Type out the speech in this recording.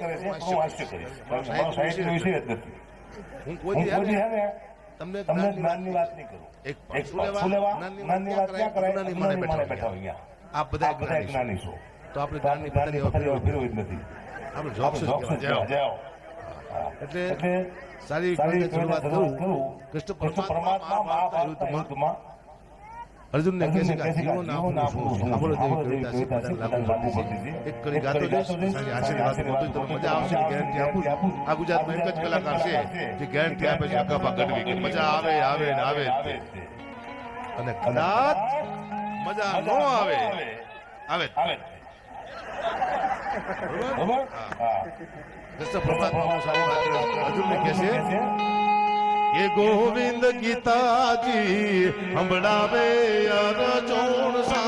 કરે છે હું હાસ્ય કરીશ. મારો સાહિત્ય વિષય જ નથી. હું કોઈ કોઈ દી હે ને તમને તમને જ્ઞાનની વાત નહીં કરું. એક એક શું લેવા જ્ઞાનની વાત ક્યાં કરાય? જ્ઞાની માને બેઠા બેઠા અહીંયા આપ બધા બધા જ્ઞાની છો. તો આપણે જ્ઞાનની પથારી ફેરવી જ નથી. આપણે જોબ જાઓ. એટલે સારી રીતે શરૂઆત કરું. કૃષ્ણ પરમાત્મા મહાભારતના યુદ્ધમાં અર્જુનને કહે છે કે જીવન આપણું શું સાંભળો જેવી કવિતા છે બધાને લાગુ પડતી છે. એક કરી ગાતો જઈશ સાંજે હાસ્યની વાત કરતો તમને મજા આવશે ગેરંટી આપું. આ ગુજરાતમાં એક જ કલાકાર છે જે ગેરંટી આપે છે અગાપા ગઢવી કે મજા આવે આવે ને આવે અને કદાચ મજા ન આવે આવે બરોબર. કૃષ્ણ પરમાત્મા સારી વાત અર્જુનને કહે છે ये गोविंद गीता जी हंबड़ावे अर चोण सा